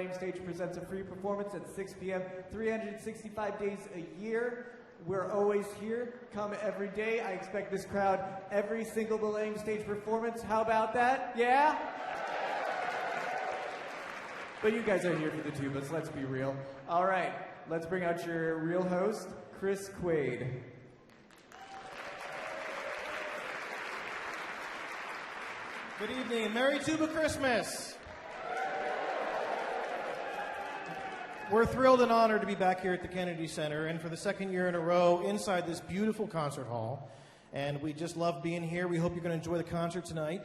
Millennium Stage presents a free performance at 6 p.m. 365 days a year. We're always here. Come every day. I expect this crowd every single Millennium Stage performance. How about that? Yeah? But you guys are here for the tubas, let's be real. All right, let's bring out your real host, Chris Quaid. Good evening and Merry Tuba Christmas. We're thrilled and honored to be back here at the Kennedy Center and for the second year in a row inside this beautiful concert hall. And we just love being here. We hope you're going to enjoy the concert tonight.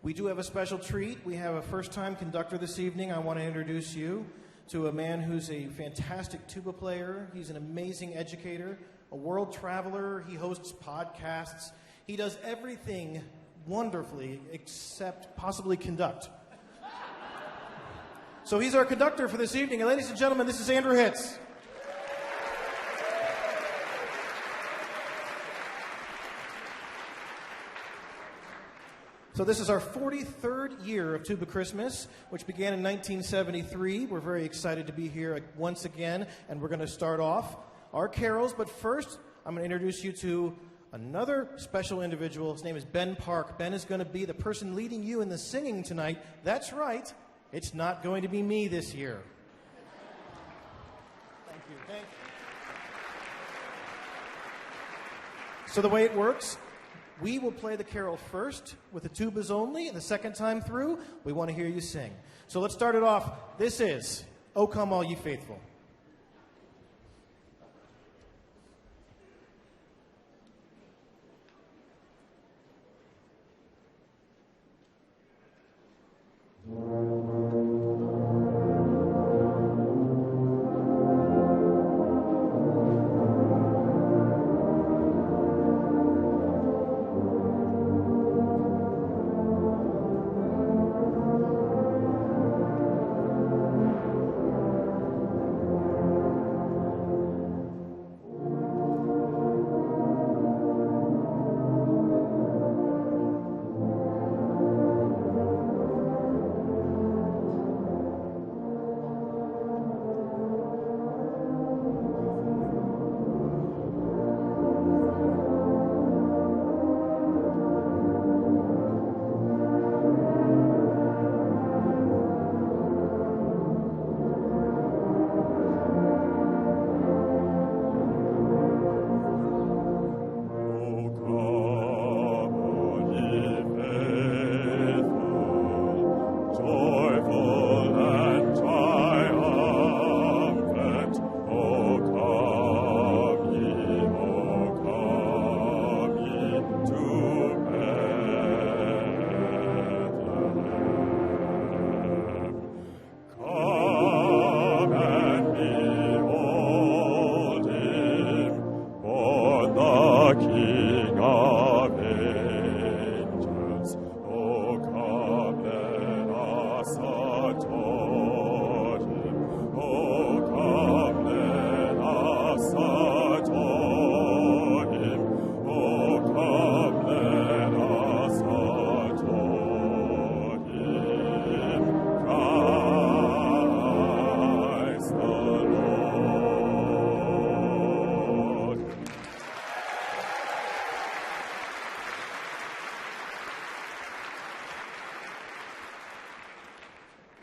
We do have a special treat. We have a first-time conductor this evening. I want to introduce you to a man who's a fantastic tuba player. He's an amazing educator, a world traveler. He hosts podcasts. He does everything wonderfully except possibly conduct. So he's our conductor for this evening. And ladies and gentlemen, this is Andrew Hitz. So this is our 43rd year of Tuba Christmas, which began in 1973. We're very excited to be here once again, and we're going to start off our carols. But first, I'm going to introduce you to another special individual. His name is Ben Park. Ben is going to be the person leading you in the singing tonight. That's right. It's not going to be me this year. Thank you. Thank you. So the way it works, we will play the carol first with the tubas only, and the second time through, we want to hear you sing. So let's start it off. This is O Come All Ye Faithful.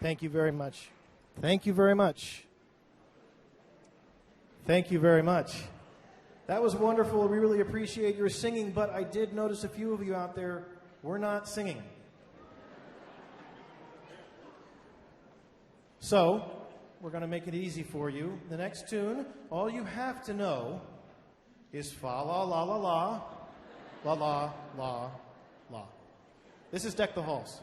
Thank you very much. Thank you very much. Thank you very much. That was wonderful. We really appreciate your singing, but I did notice a few of you out there were not singing. So, we're going to make it easy for you. The next tune, all you have to know is fa la la la la, la la la la. This is Deck the Halls.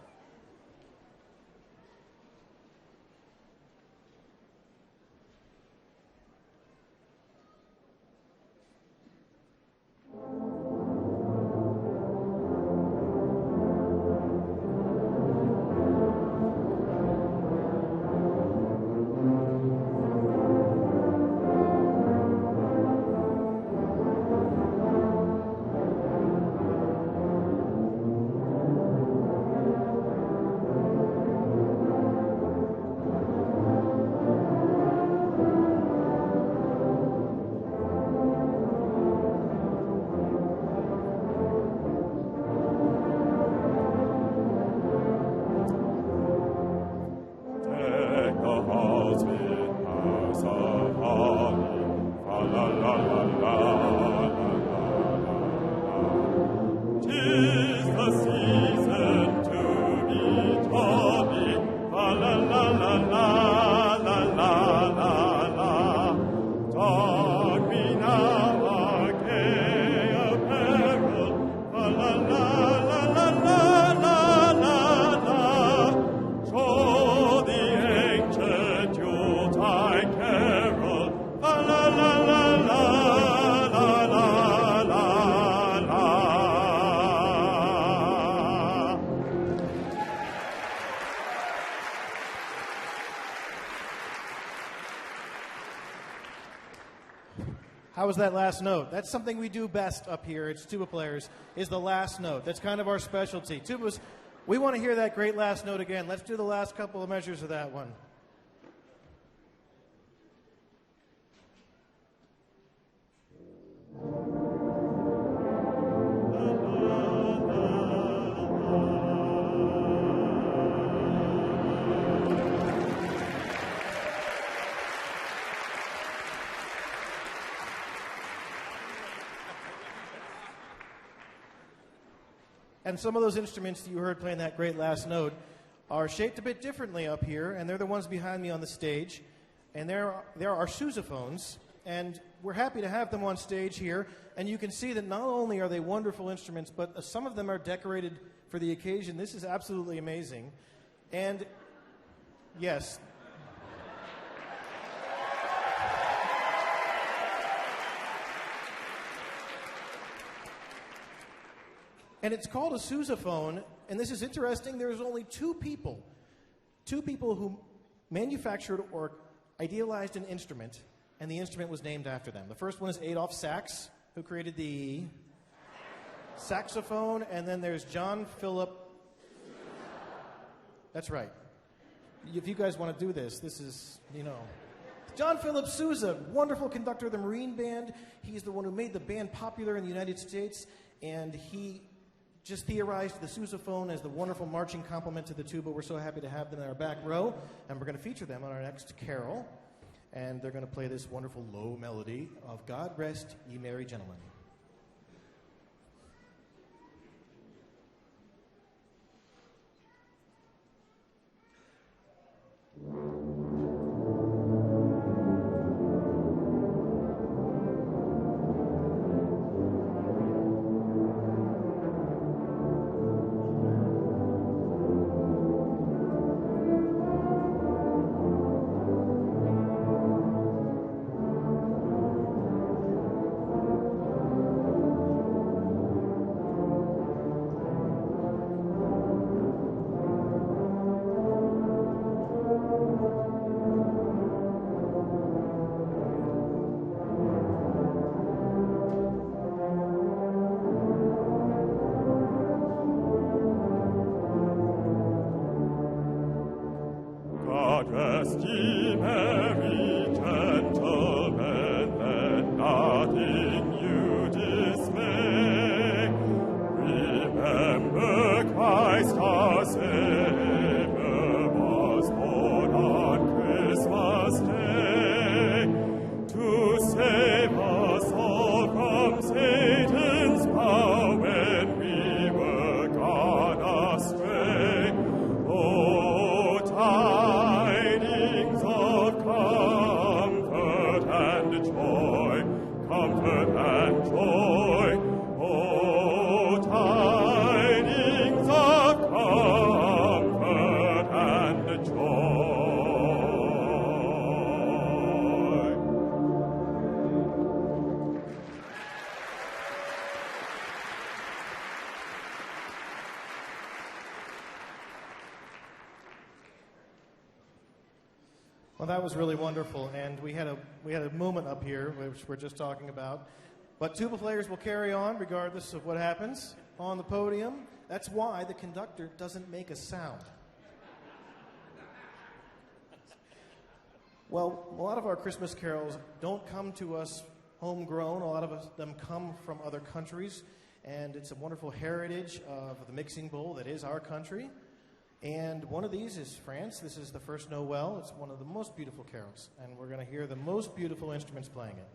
How was that last note? That's something we do best up here. It's tuba players, is the last note. That's kind of our specialty. Tubas, we want to hear that great last note again. Let's do the last couple of measures of that one. And some of those instruments that you heard playing that great last note are shaped a bit differently up here, and they're the ones behind me on the stage. And there are sousaphones, and we're happy to have them on stage here. And you can see that not only are they wonderful instruments, but some of them are decorated for the occasion. This is absolutely amazing. And yes. And it's called a sousaphone, and this is interesting. There's only two people who manufactured or idealized an instrument, and the instrument was named after them. The first one is Adolph Sax, who created the saxophone, and then there's John Philip. That's right. If you guys want to do this, this is, John Philip Sousa, wonderful conductor of the Marine Band. He's the one who made the band popular in the United States, and he just theorized the sousaphone as the wonderful marching complement to the tuba. We're so happy to have them in our back row, and we're going to feature them on our next carol. And they're going to play this wonderful low melody of God Rest Ye Merry Gentlemen. Rest ye merry gentlemen, let nothing you dismay. Remember Christ our Savior was born on Christmas Day to save us all from Satan's power when we were gone astray. Oh, tidings of comfort and joy, comfort and joy. Oh, tidings of comfort and joy. Well, that was really wonderful, and we had a moment up here, which we're just talking about. But tuba players will carry on regardless of what happens on the podium. That's why the conductor doesn't make a sound. Well, a lot of our Christmas carols don't come to us homegrown. A lot of them come from other countries, and it's a wonderful heritage of the mixing bowl that is our country. And one of these is France. This is the first Noel. It's one of the most beautiful carols, and we're going to hear the most beautiful instruments playing it.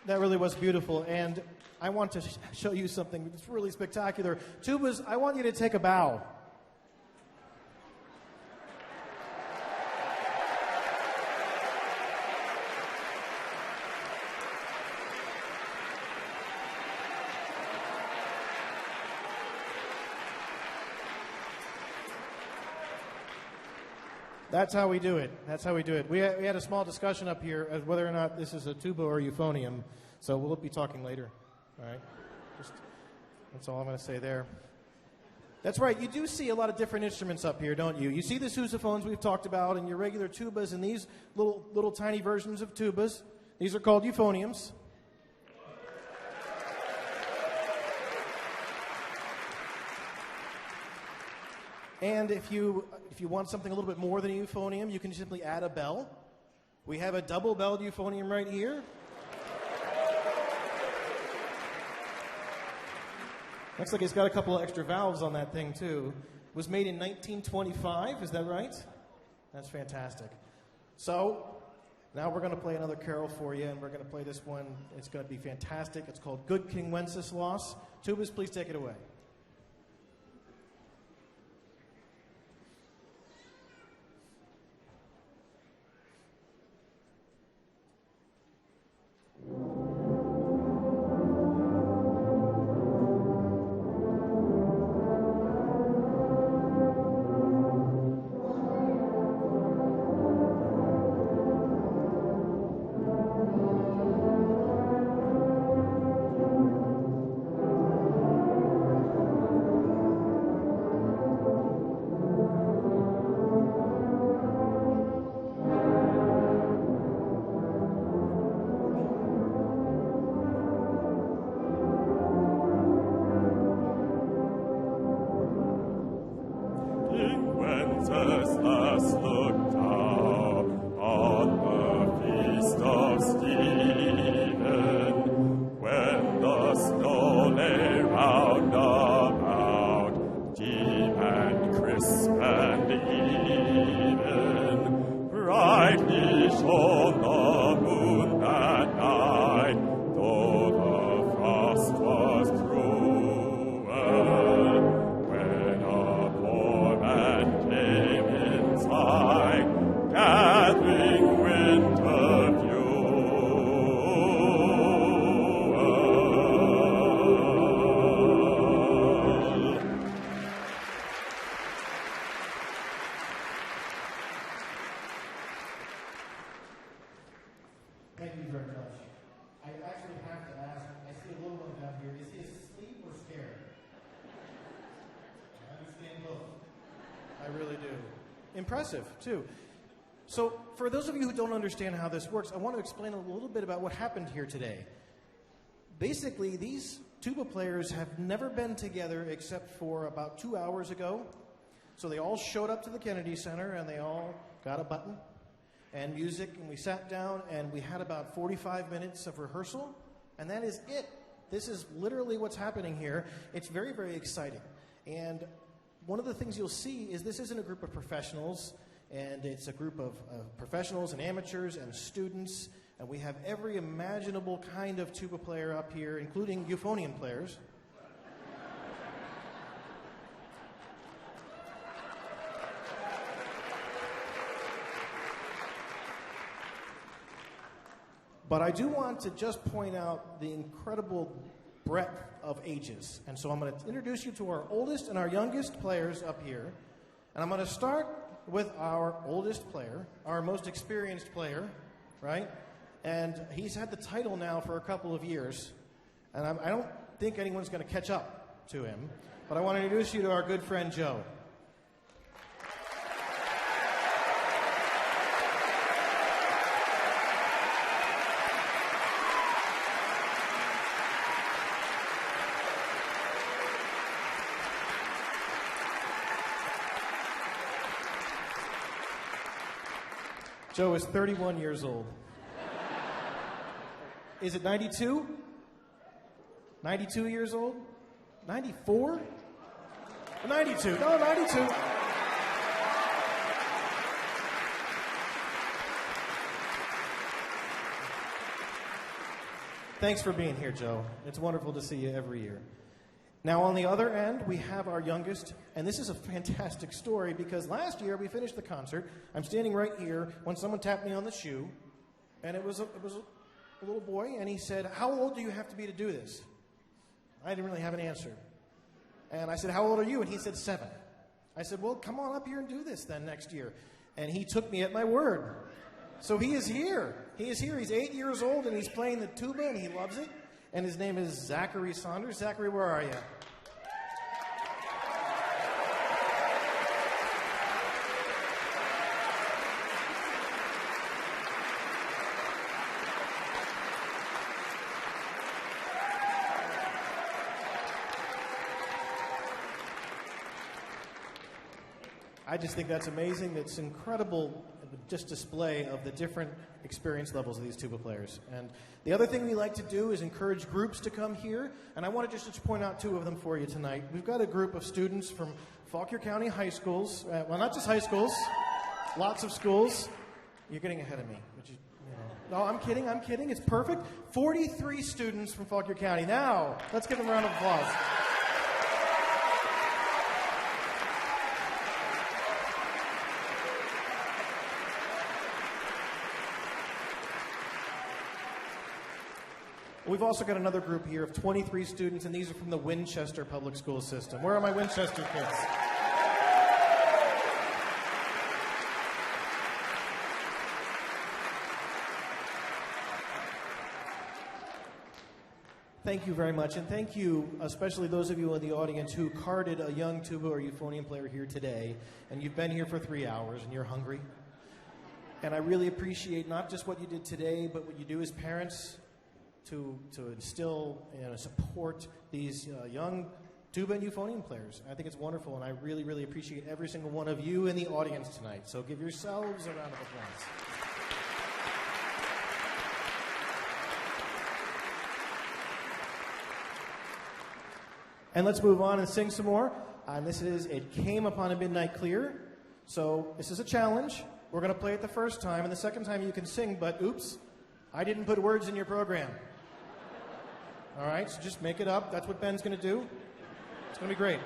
That really was beautiful, and I want to show you something that's really spectacular. Tubas, I want you to take a bow. That's how we do it. That's how we do it. We had a small discussion up here as whether or not this is a tuba or euphonium, so we'll be talking later. All right? That's all I'm going to say there. That's right. You do see a lot of different instruments up here, don't you? You see the sousaphones we've talked about and your regular tubas and these little tiny versions of tubas. These are called euphoniums. And if you want something a little bit more than a euphonium, you can simply add a bell. We have a double-belled euphonium right here. Looks like it's got a couple of extra valves on that thing, too. It was made in 1925, is that right? That's fantastic. So, now we're going to play another carol for you, and we're going to play this one. It's going to be fantastic. It's called Good King Wenceslas. Tubas, please take it away. Wenceslas looked down on the feast of Stephen, when the snow lay round about, deep and crisp and even. Brightly shone the moon that night, though the frost was cruel. When a poor man came inside, gathering winter fuel. Thank you very much. I actually have to ask, I see a little one down here. Is he asleep or scared? I understand both. I really do. Impressive, too. So, for those of you who don't understand how this works, I want to explain a little bit about what happened here today. Basically, these tuba players have never been together except for about 2 hours ago. So they all showed up to the Kennedy Center and they all got a button and music, and we sat down and we had about 45 minutes of rehearsal, and that is it. This is literally what's happening here. It's very, very exciting. And one of the things you'll see is this isn't a group of professionals, and it's a group of professionals and amateurs and students, and we have every imaginable kind of tuba player up here, including euphonium players. But I do want to just point out the incredible breadth of ages. And so I'm going to introduce you to our oldest and our youngest players up here. And I'm going to start with our oldest player, our most experienced player, right? And he's had the title now for a couple of years. And I don't think anyone's going to catch up to him. But I want to introduce you to our good friend Joe. Joe is 31 years old. Is it 92? 92 years old? 94? 92. No, 92. Thanks for being here, Joe. It's wonderful to see you every year. Now, on the other end, we have our youngest, and this is a fantastic story because last year we finished the concert. I'm standing right here when someone tapped me on the shoe, and it was a little boy, and he said, "How old do you have to be to do this?" I didn't really have an answer. And I said, "How old are you?" And he said, 7. I said, "Well, come on up here and do this then next year." And he took me at my word. So he is here. He is here. He's 8 years old, and he's playing the tuba, and he loves it. And his name is Zachary Saunders. Zachary, where are you? I just think that's amazing. It's incredible just display of the different experience levels of these tuba players. And the other thing we like to do is encourage groups to come here. And I want to just point out 2 of them for you tonight. We've got a group of students from Fauquier County high schools. Well, not just high schools, lots of schools. You're getting ahead of me. No, I'm kidding. It's perfect. 43 students from Fauquier County. Now, let's give them a round of applause. We've also got another group here of 23 students, and these are from the Winchester Public School System. Where are my Winchester kids? Thank you very much, and thank you, especially those of you in the audience who carded a young tuba or euphonium player here today, and you've been here for 3 hours, and you're hungry. And I really appreciate not just what you did today, but what you do as parents to instill and support these young tuba and euphonium players. I think it's wonderful, and I really, really appreciate every single one of you in the audience tonight. So give yourselves a round of applause. And let's move on and sing some more. And this is It Came Upon a Midnight Clear. So this is a challenge. We're going to play it the first time, and the second time you can sing, but oops, I didn't put words in your program. All right, so just make it up. That's what Ben's going to do. It's going to be great.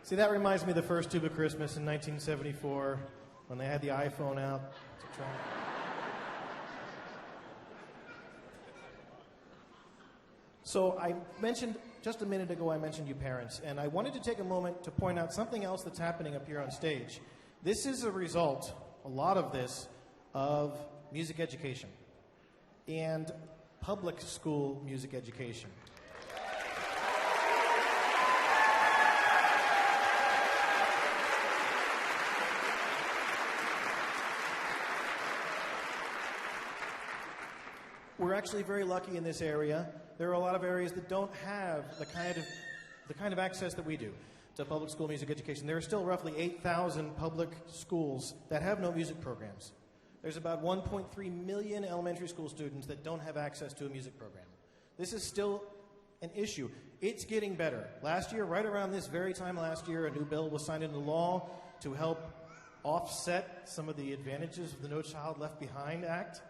See, that reminds me of the first Tuba Christmas in 1974 when they had the iPhone out to try. So I mentioned, just a minute ago, I mentioned you parents, and I wanted to take a moment to point out something else that's happening up here on stage. This is a result, a lot of this, of music education and public school music education. We're actually very lucky in this area. There are a lot of areas that don't have the kind of access that we do to public school music education. There are still roughly 8,000 public schools that have no music programs. There's about 1.3 million elementary school students that don't have access to a music program. This is still an issue. It's getting better. Last year, right around this very time last year, a new bill was signed into law to help offset some of the advantages of the No Child Left Behind Act.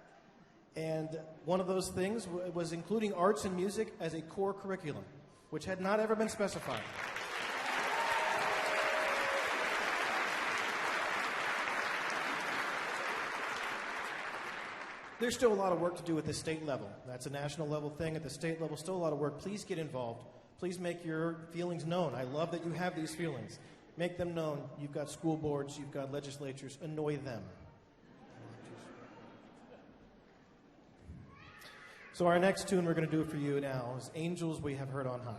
And one of those things was including arts and music as a core curriculum, which had not ever been specified. There's still a lot of work to do at the state level. That's a national level thing. At the state level, still a lot of work. Please get involved. Please make your feelings known. I love that you have these feelings. Make them known. You've got school boards, you've got legislatures. Annoy them. So our next tune we're going to do for you now is Angels We Have Heard on High.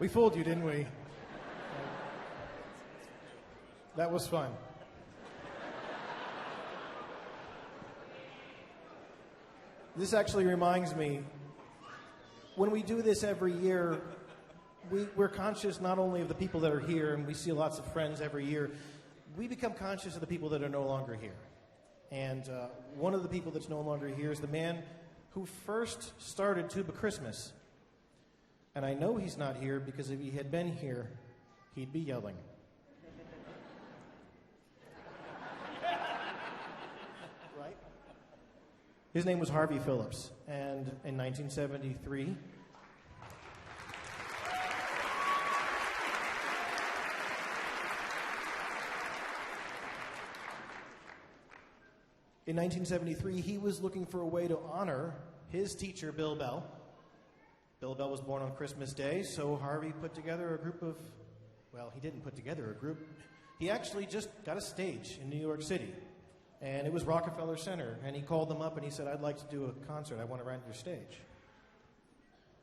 We fooled you, didn't we? That was fun. This actually reminds me, when we do this every year, we're conscious not only of the people that are here, and we see lots of friends every year, we become conscious of the people that are no longer here. And one of the people that's no longer here is the man who first started Tuba Christmas. And I know he's not here because if he had been here, he'd be yelling. Right? His name was Harvey Phillips, and in 1973, he was looking for a way to honor his teacher, Bill Bell. Bill Bell was born on Christmas Day, so Harvey put together a group of, well, he didn't put together a group. He actually just got a stage in New York City, and it was Rockefeller Center, and he called them up and he said, I'd like to do a concert. I want to rent your stage.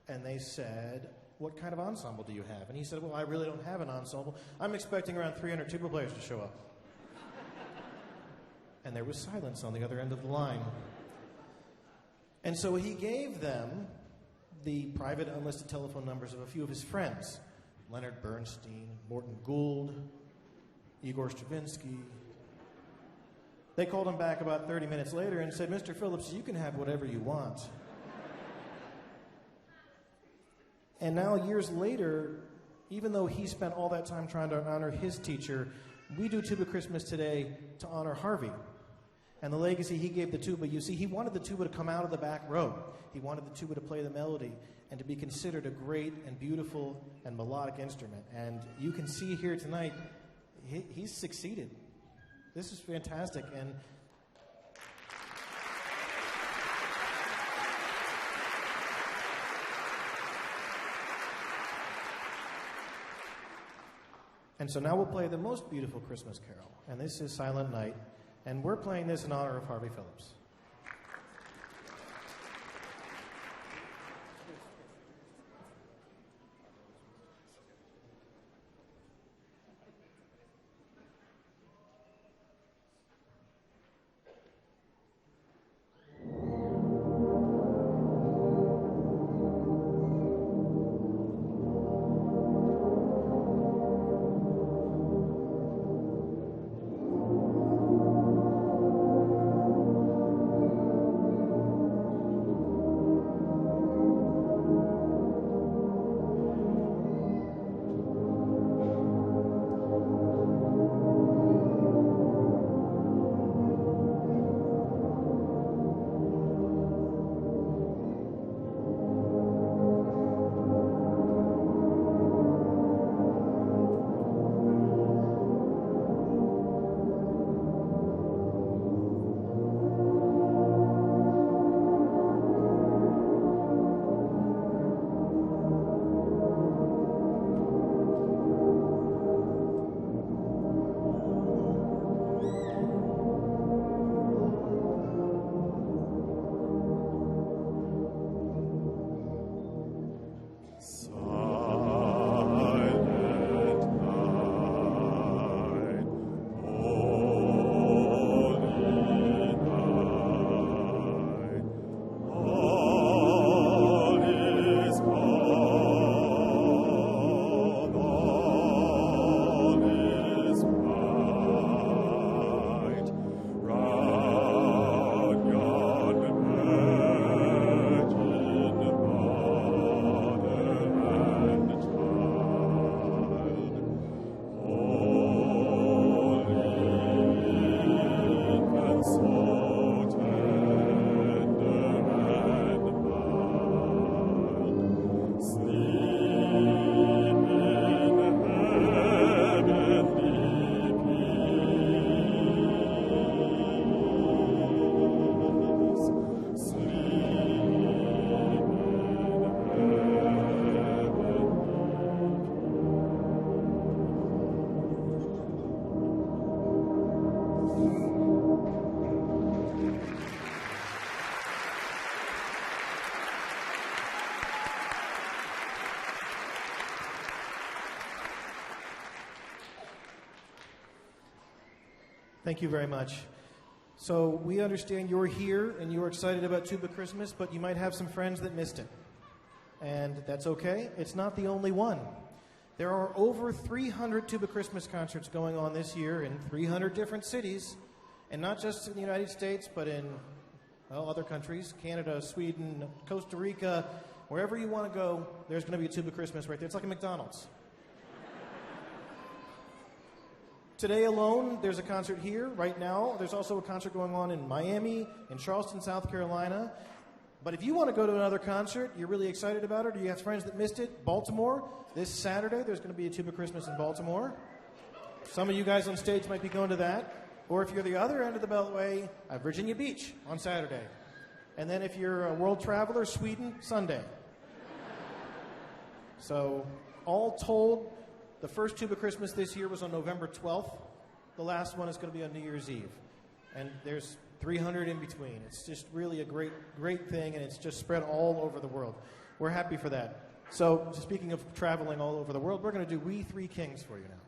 And they said, what kind of ensemble do you have? And he said, well, I really don't have an ensemble. I'm expecting around 300 tuba players to show up. And there was silence on the other end of the line. And so he gave them the private unlisted telephone numbers of a few of his friends, Leonard Bernstein, Morton Gould, Igor Stravinsky. They called him back about 30 minutes later and said, Mr. Phillips, you can have whatever you want. And now, years later, even though he spent all that time trying to honor his teacher, we do Tuba Christmas today to honor Harvey and the legacy he gave the tuba. You see, he wanted the tuba to come out of the back row. He wanted the tuba to play the melody and to be considered a great and beautiful and melodic instrument. And you can see here tonight, he's succeeded. This is fantastic. And so now we'll play the most beautiful Christmas carol. And this is Silent Night. And we're playing this in honor of Harvey Phillips. Thank you very much. So we understand you're here and you're excited about Tuba Christmas, but you might have some friends that missed it. And that's okay. It's not the only one. There are over 300 Tuba Christmas concerts going on this year in 300 different cities, and not just in the United States, but in other countries, Canada, Sweden, Costa Rica, wherever you want to go, there's going to be a Tuba Christmas right there. It's like a McDonald's. Today alone, there's a concert here right now. There's also a concert going on in Miami, in Charleston, South Carolina. But if you want to go to another concert, you're really excited about it, or you have friends that missed it, Baltimore, this Saturday, there's going to be a Tuba Christmas in Baltimore. Some of you guys on stage might be going to that. Or if you're the other end of the Beltway, Virginia Beach on Saturday. And then if you're a world traveler, Sweden, Sunday. So all told, the first Tuba Christmas this year was on November 12th. The last one is going to be on New Year's Eve. And there's 300 in between. It's just really a great, great thing, and it's just spread all over the world. We're happy for that. So speaking of traveling all over the world, we're going to do We Three Kings for you now.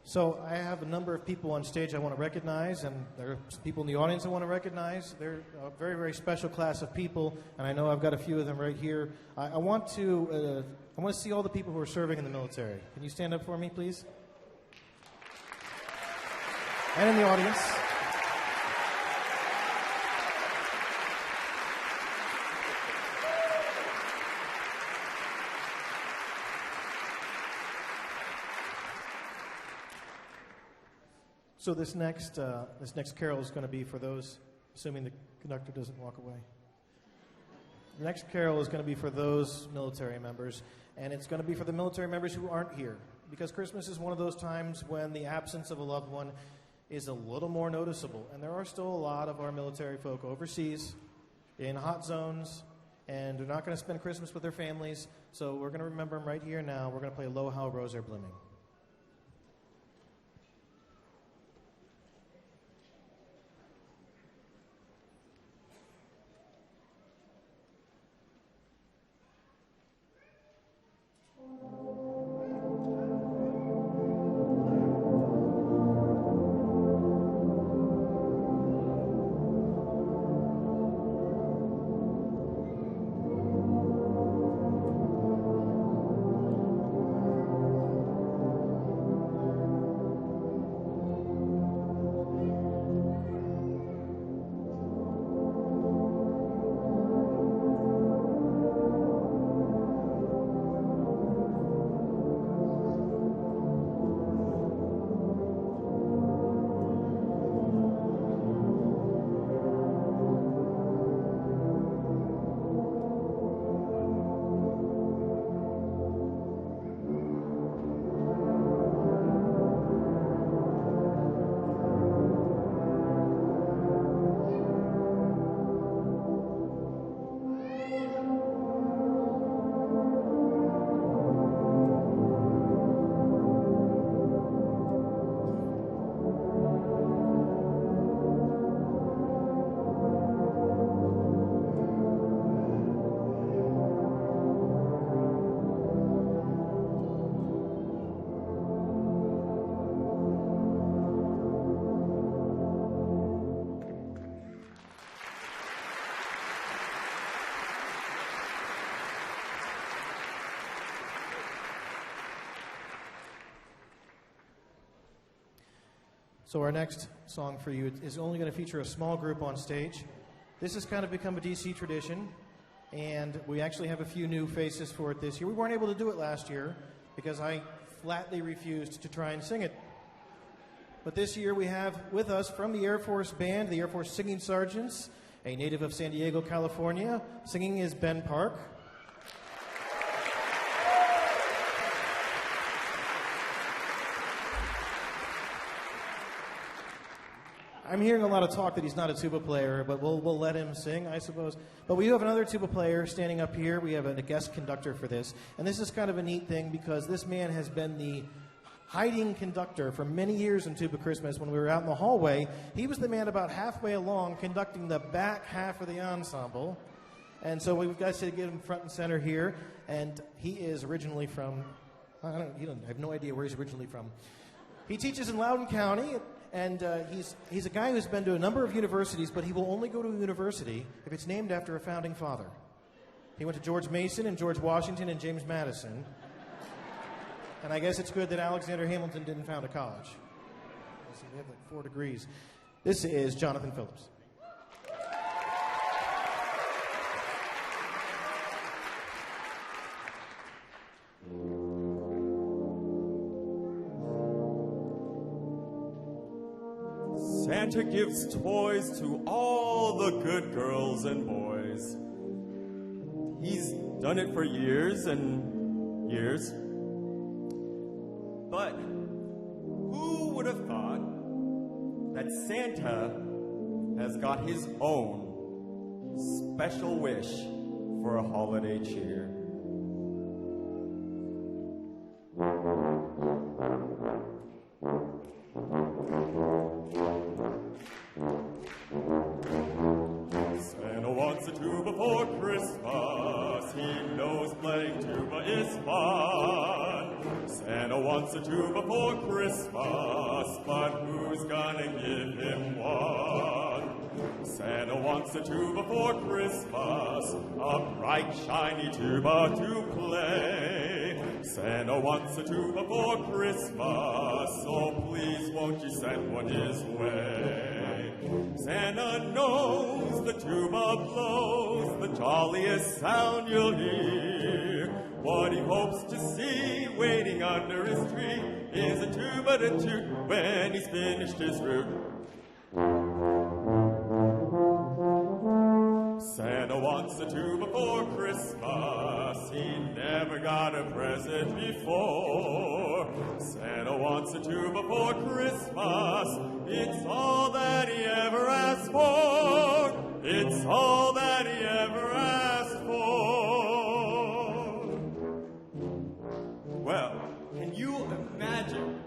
So I have a number of people on stage I want to recognize, and there are some people in the audience I want to recognize. They're a very, very special class of people, and I know I've got a few of them right here. I want to see all the people who are serving in the military. Can you stand up for me, please? And in the audience. So this next carol is going to be for those, assuming the conductor doesn't walk away. The next carol is going to be for those military members, and it's going to be for the military members who aren't here, because Christmas is one of those times when the absence of a loved one is a little more noticeable, and there are still a lot of our military folk overseas in hot zones, and they're not going to spend Christmas with their families, so we're going to remember them right here now. We're going to play Lo How Rose Are Blooming. So our next song for you is only going to feature a small group on stage. This has kind of become a DC tradition, and we actually have a few new faces for it this year. We weren't able to do it last year because I flatly refused to try and sing it. But this year we have with us from the Air Force Band, the Air Force Singing Sergeants, a native of San Diego, California. Singing is Ben Park. I'm hearing a lot of talk that he's not a tuba player, but we'll let him sing, I suppose. But we do have another tuba player standing up here. We have a guest conductor for this. And this is kind of a neat thing because this man has been the hiding conductor for many years in Tuba Christmas. When we were out in the hallway, he was the man about halfway along conducting the back half of the ensemble. And so we've got to get him front and center here. And he is originally from, I have no idea where he's originally from. He teaches in Loudoun County. And he's a guy who's been to a number of universities, but he will only go to a university if it's named after a founding father. He went to George Mason and George Washington and James Madison. And I guess it's good that Alexander Hamilton didn't found a college. So they have like 4 degrees. This is Jonathan Phillips. Santa gives toys to all the good girls and boys. He's done it for years and years. But who would have thought that Santa has got his own special wish for a holiday cheer? Santa wants a tuba for Christmas. He knows playing tuba is fun. Santa wants a tuba for Christmas, but who's gonna give him one? Santa wants a tuba for Christmas, a bright, shiny tuba to play. Santa wants a tuba for Christmas, so please won't you send one his way? Santa knows the tuba blows the jolliest sound you'll hear. What he hopes to see waiting under his tree is a tuba to toot when he's finished his route. Santa wants a tuba for Christmas. He never got a present before. Santa wants a tuba for Christmas. It's all that he ever asked for. It's all that he ever asked for. Well, can you imagine?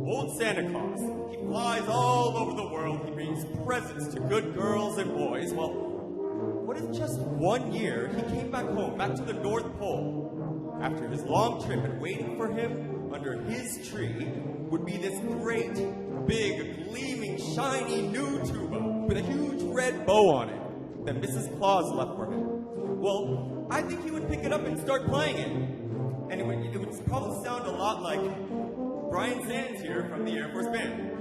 Old Santa Claus, he flies all over the world. He brings presents to good girls and boys. Well, what if just one year he came back home, back to the North Pole, after his long trip, and waiting for him under his tree would be this great, big, gleaming, shiny new tuba with a huge red bow on it that Mrs. Claus left for him. Well, I think he would pick it up and start playing it. And it would probably sound a lot like Brian Sands here from the Air Force Band.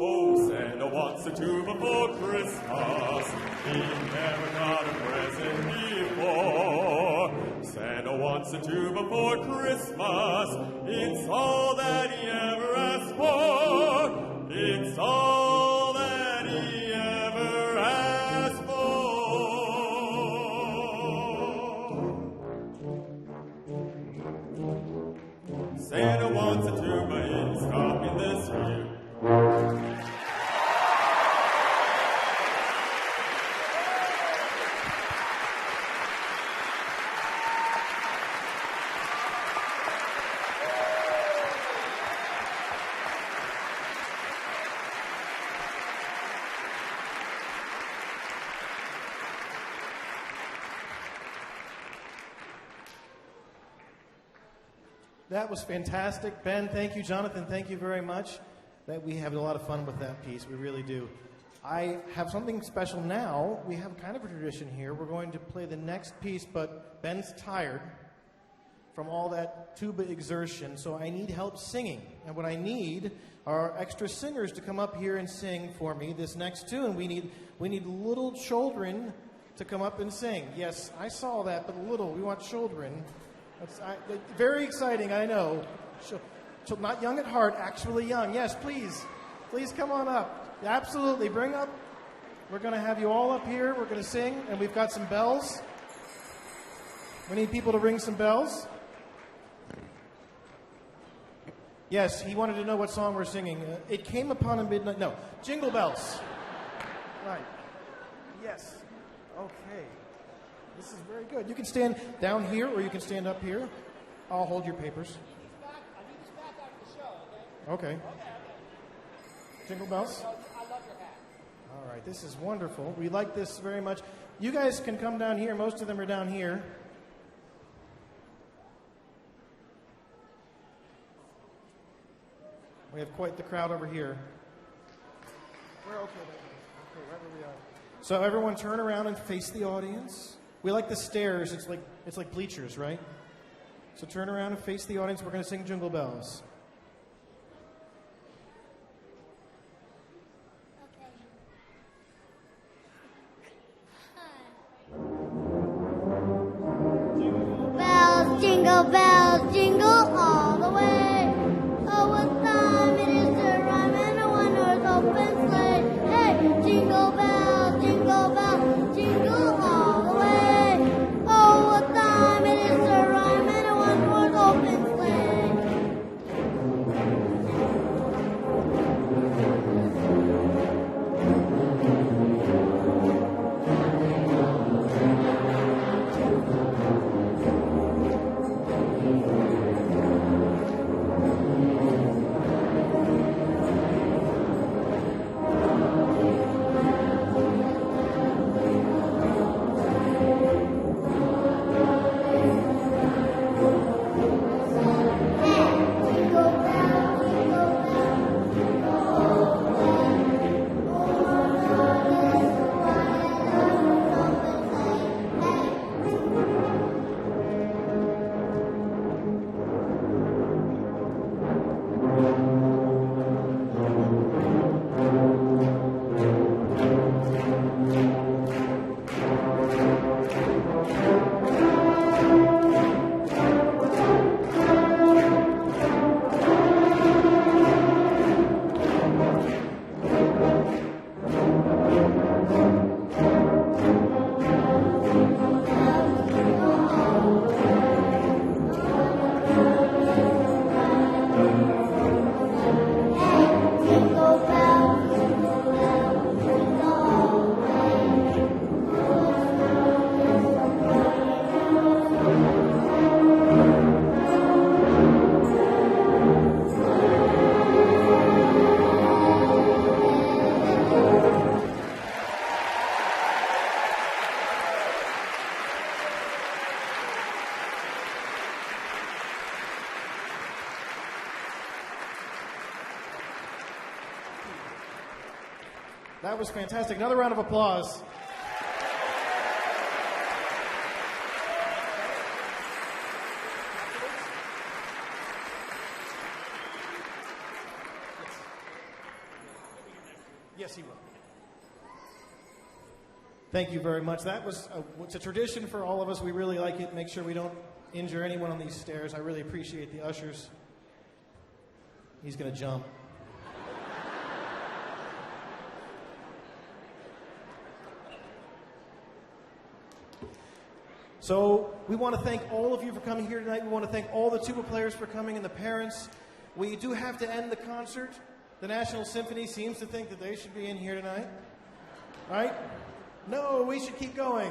Oh, Santa wants a tuba for Christmas. He never got a present before. Santa wants a tuba for Christmas. It's all that he ever asked for. It's all that he ever asked for. Santa wants a tuba in his stocking this year. That was fantastic. Ben, thank you. Jonathan, thank you very much. That we have a lot of fun with that piece. We really do. I have something special now. We have kind of a tradition here. We're going to play the next piece, but Ben's tired from all that tuba exertion, so I need help singing. And what I need are extra singers to come up here and sing for me this next tune. We need little children to come up and sing. Yes, I saw that, but little. We want children. Very exciting, I know. Not young at heart, actually young. Yes, please. Please come on up. Absolutely, bring up. We're going to have you all up here. We're going to sing, and we've got some bells. We need people to ring some bells. Yes, he wanted to know what song we're singing. It Came Upon a Midnight. No, Jingle Bells. Right. Yes. Okay. This is very good. You can stand down here or you can stand up here. I'll hold your papers. I need this back after the show, okay? Okay. Jingle Bells? I love your hat. All right. This is wonderful. We like this very much. You guys can come down here. Most of them are down here. We have quite the crowd over here. We're okay. Okay, right where we are. So everyone turn around and face the audience. We like the stairs. It's like bleachers, right? So turn around and face the audience. We're going to sing Jingle Bells. Bells, jingle bells, jingle all the way. Oh, what time it is to rhyme and a one-horse open sleigh. Hey, jingle bells, jingle all the way. Oh, what time it is to rhyme and a one-horse open sleigh. That was fantastic. Another round of applause. Yes, he will. Thank you very much. That was it's a tradition for all of us. We really like it. Make sure we don't injure anyone on these stairs. I really appreciate the ushers. He's going to jump. So we want to thank all of you for coming here tonight. We want to thank all the tuba players for coming and the parents. We do have to end the concert. The National Symphony seems to think that they should be in here tonight. Right? No, we should keep going.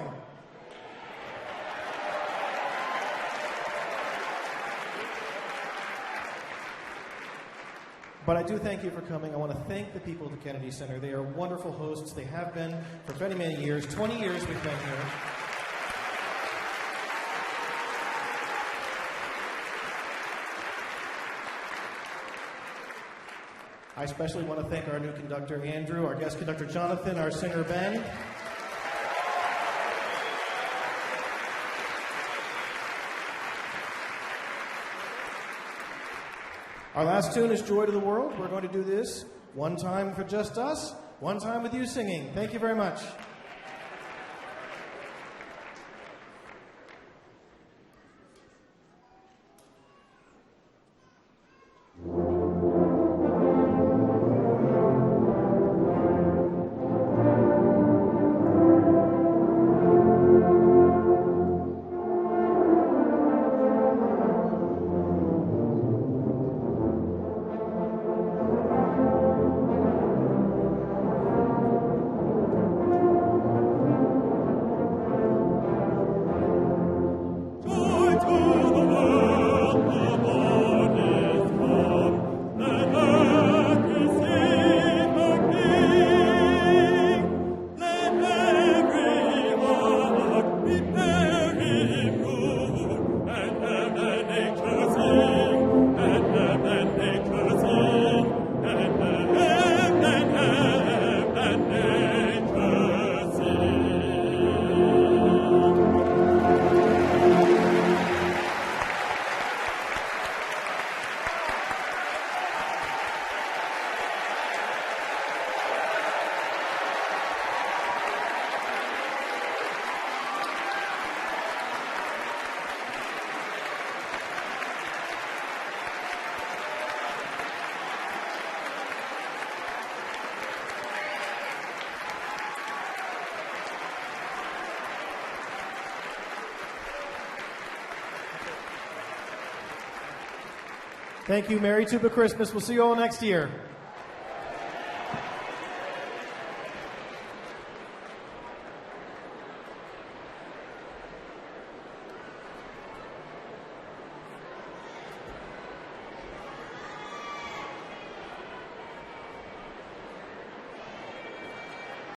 But I do thank you for coming. I want to thank the people at the Kennedy Center. They are wonderful hosts. They have been for many, many years. 20 years we've been here. I especially want to thank our new conductor, Andrew, our guest conductor, Jonathan, our singer, Ben. Our last tune is Joy to the World. We're going to do this one time for just us, one time with you singing. Thank you very much. Thank you. Merry Tuba Christmas. We'll see you all next year.